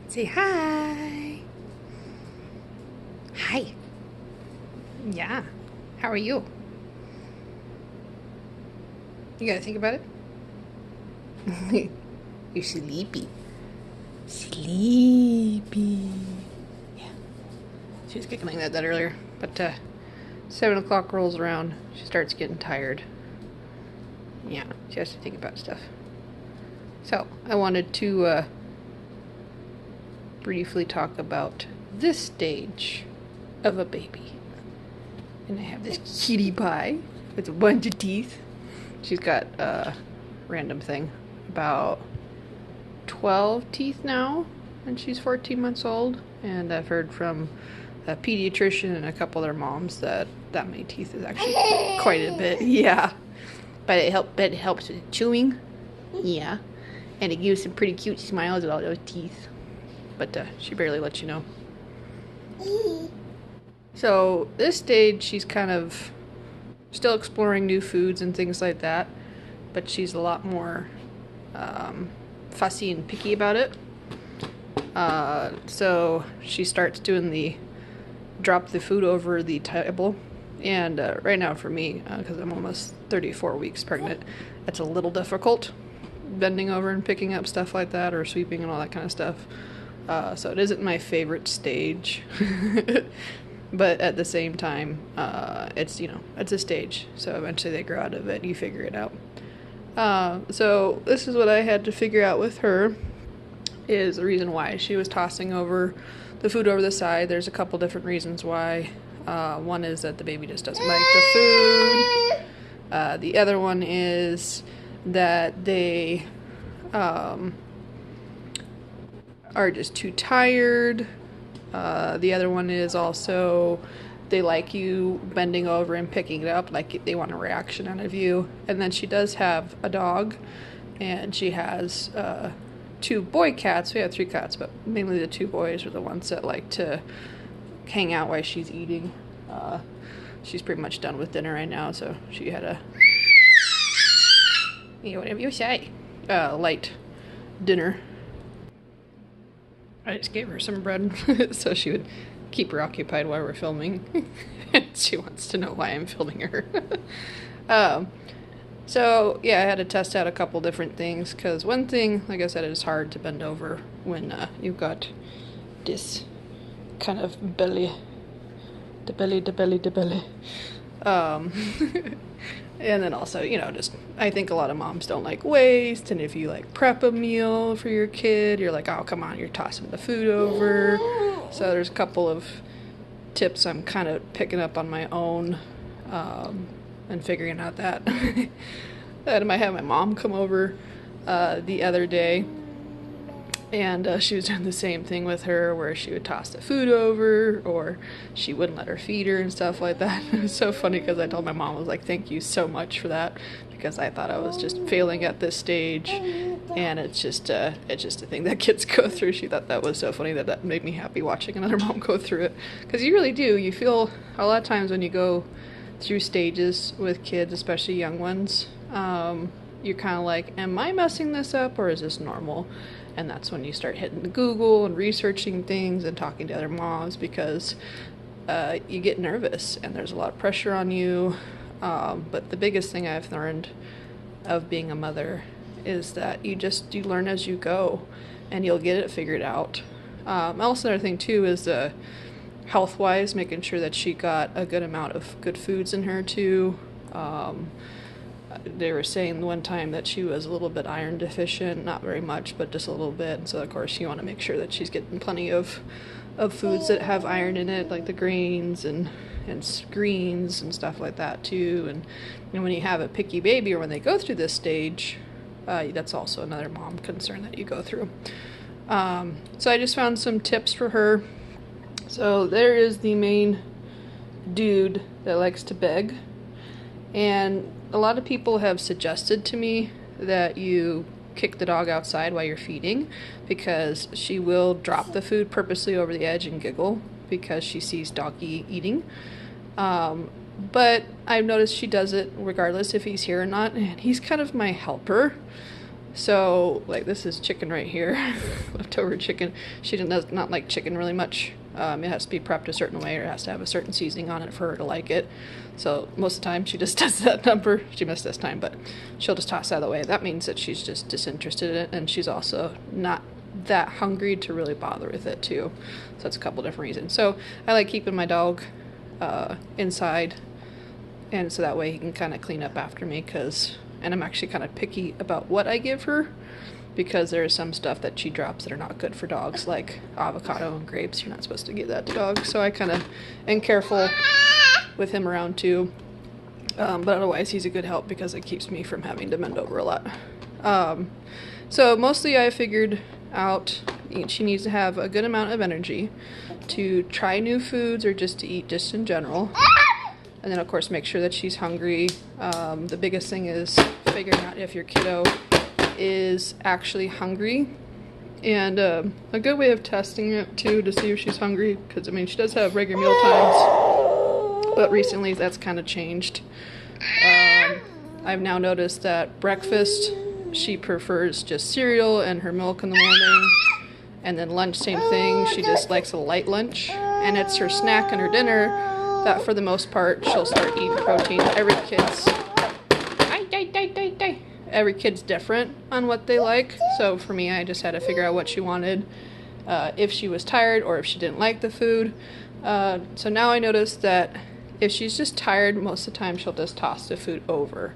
Say hi. Hi. Yeah. How are you? You gotta think about it. You're sleepy. Sleepy. Yeah. She was giggling like that earlier. But 7 o'clock rolls around. She starts getting tired. Yeah. She has to think about stuff. So I wanted to briefly talk about this stage of a baby. And I have this kitty pie with a bunch of teeth. She's got a random thing, about 12 teeth now, and she's 14 months old. And I've heard from a pediatrician and a couple other moms that many teeth is actually quite a bit. Yeah, but it helps with chewing. Yeah, and it gives some pretty cute smiles with all those teeth. But she barely lets you know. So this stage, she's kind of still exploring new foods and things like that, but she's a lot more fussy and picky about it. So she starts doing the drop the food over the table. And right now for me, because I'm almost 34 weeks pregnant, it's a little difficult bending over and picking up stuff like that, or sweeping and all that kind of stuff. So it isn't my favorite stage. But at the same time, it's a stage. So eventually they grow out of it. You figure it out. So this is what I had to figure out with her, is the reason why she was tossing over the food over the side. There's a couple different reasons why. One is that the baby just doesn't like the food. The other one is that they are just too tired. The other one is also they like you bending over and picking it up, like they want a reaction out of you. And then she does have a dog, and she has 2 boy cats. We have 3 cats, but mainly the 2 boys are the ones that like to hang out while she's eating. She's pretty much done with dinner right now, so she had a whatever you say, light dinner. I just gave her some bread so she would keep her occupied while we're filming. She wants to know why I'm filming her. So, yeah, I had to test out a couple different things, because one thing, like I said, it is hard to bend over when you've got this kind of belly. The belly. And then also, just, I think a lot of moms don't like waste, and if you like prep a meal for your kid, you're like, oh, come on, you're tossing the food over. So there's a couple of tips I'm kind of picking up on my own, and figuring out that. I might have my mom come over the other day, and she was doing the same thing with her, where she would toss the food over, or she wouldn't let her feed her and stuff like that. It was so funny, because I told my mom, I was like, thank you so much for that, because I thought I was just failing at this stage, and it's just a thing that kids go through. She thought that was so funny, that made me happy watching another mom go through it, because you really do. You feel a lot of times when you go through stages with kids, especially young ones, you're kind of like, am I messing this up, or is this normal? And that's when you start hitting the Google and researching things and talking to other moms, because you get nervous and there's a lot of pressure on you. But the biggest thing I've learned of being a mother is that you learn as you go, and you'll get it figured out. Also, another thing too is health-wise, making sure that she got a good amount of good foods in her too. They were saying one time that she was a little bit iron deficient, not very much, but just a little bit. And so, of course, you want to make sure that she's getting plenty of foods that have iron in it, like the grains and greens and stuff like that too. And when you have a picky baby, or when they go through this stage, that's also another mom concern that you go through. So I just found some tips for her. So there is the main dude that likes to beg. And a lot of people have suggested to me that you kick the dog outside while you're feeding, because she will drop the food purposely over the edge and giggle because she sees doggy eating. But I've noticed she does it regardless if he's here or not, and he's kind of my helper. So, like, this is chicken right here, leftover chicken. She does not like chicken really much. It has to be prepped a certain way, or it has to have a certain seasoning on it for her to like it. So most of the time she just does that number. She missed this time, but she'll just toss it out of the way. That means that she's just disinterested in it, and she's also not that hungry to really bother with it too. So that's a couple different reasons. So I like keeping my dog inside, and so that way he can kind of clean up after me, and I'm actually kind of picky about what I give her, because there is some stuff that she drops that are not good for dogs, like avocado and grapes. You're not supposed to give that to dogs. So I kind of am careful with him around too. But otherwise he's a good help because it keeps me from having to bend over a lot. So mostly I figured out she needs to have a good amount of energy to try new foods or just to eat just in general. And then of course make sure that she's hungry. The biggest thing is figuring out if your kiddo is actually hungry, and a good way of testing it too to see if she's hungry, because I mean she does have regular meal times, but recently that's kind of changed. I've now noticed that breakfast she prefers just cereal and her milk in the morning, and then lunch same thing. She just likes a light lunch, and it's her snack and her dinner that for the most part she'll start eating protein. Every kid's different on what they like, so for me I just had to figure out what she wanted, if she was tired or if she didn't like the food. So now I noticed that if she's just tired, most of the time she'll just toss the food over.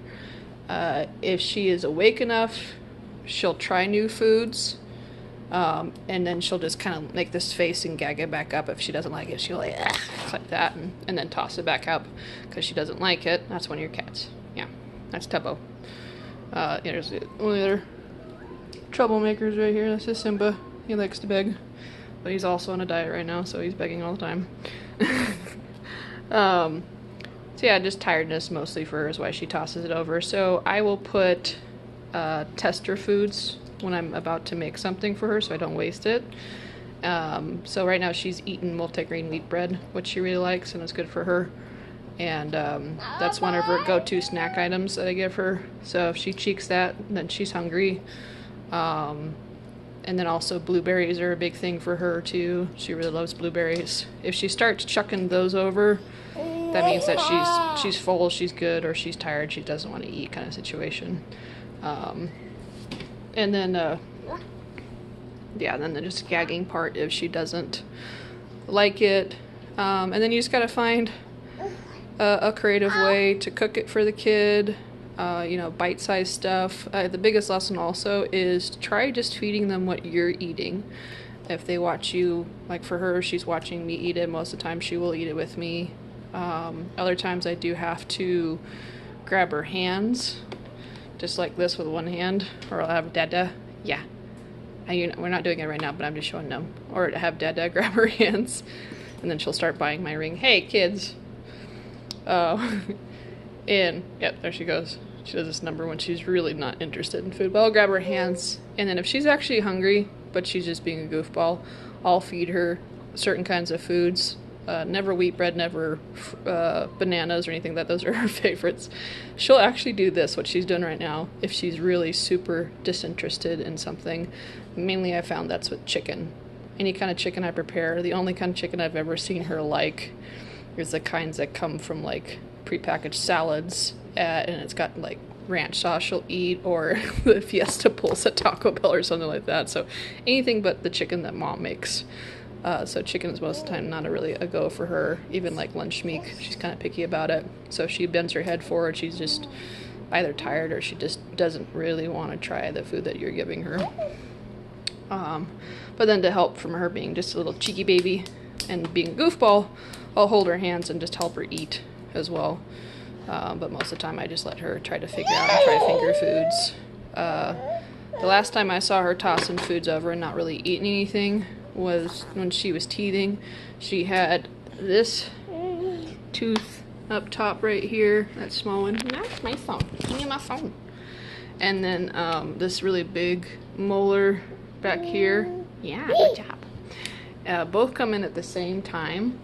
If she is awake enough, she'll try new foods, and then she'll just kind of make this face and gag it back up. If she doesn't like it, she'll like that and then toss it back up because she doesn't like it. That's one of your cats. Yeah, that's Tubbo. There's one of the other troublemakers right here. This is Simba. He likes to beg, but he's also on a diet right now, so he's begging all the time. So yeah, just tiredness mostly for her is why she tosses it over. So I will put tester foods when I'm about to make something for her so I don't waste it. So right now she's eating multigrain wheat bread, which she really likes and is good for her. And that's one of her go-to snack items that I give her. So if she cheeks that, then she's hungry. And then also blueberries are a big thing for her too. She really loves blueberries. If she starts chucking those over, that means that she's full, she's good, or she's tired, she doesn't want to eat kind of situation. And then then the just gagging part if she doesn't like it. And then you just gotta find a creative way to cook it for the kid, bite-sized stuff. The biggest lesson also is try just feeding them what you're eating. If they watch you, like for her, she's watching me eat it. Most of the time she will eat it with me. Other times I do have to grab her hands, just like this with one hand, or I'll have Dada. Yeah. We're not doing it right now, but I'm just showing them. Or have Dada grab her hands, and then she'll start buying my ring. Hey, kids. And yep, there she goes. She does this number when she's really not interested in food. But I'll grab her hands, and then if she's actually hungry, but she's just being a goofball, I'll feed her certain kinds of foods. Never wheat bread, never bananas or anything. Those are her favorites. She'll actually do this, what she's doing right now, if she's really super disinterested in something. Mainly I found that's with chicken. Any kind of chicken I prepare, the only kind of chicken I've ever seen her like is the kinds that come from like prepackaged salads, and it's got like ranch sauce she'll eat, or the Fiesta Pulse at Taco Bell or something like that. So anything but the chicken that mom makes. So chicken is most of the time not really a go for her. Even like lunch meat, she's kind of picky about it. So if she bends her head forward, she's just either tired or she just doesn't really want to try the food that you're giving her. But then to help from her being just a little cheeky baby and being a goofball, I'll hold her hands and just help her eat as well. But most of the time I just let her try to figure out and try finger foods. The last time I saw her tossing foods over and not really eating anything was when she was teething. She had this tooth up top right here, that small one. That's my phone. Give me my phone. And then this really big molar back here. Yeah, good job. Both come in at the same time.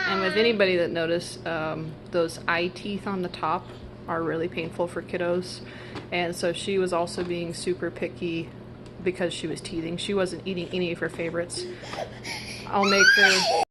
And with anybody that noticed those eye teeth on the top, are really painful for kiddos. And so she was also being super picky because she was teething. She wasn't eating any of her favorites. I'll make her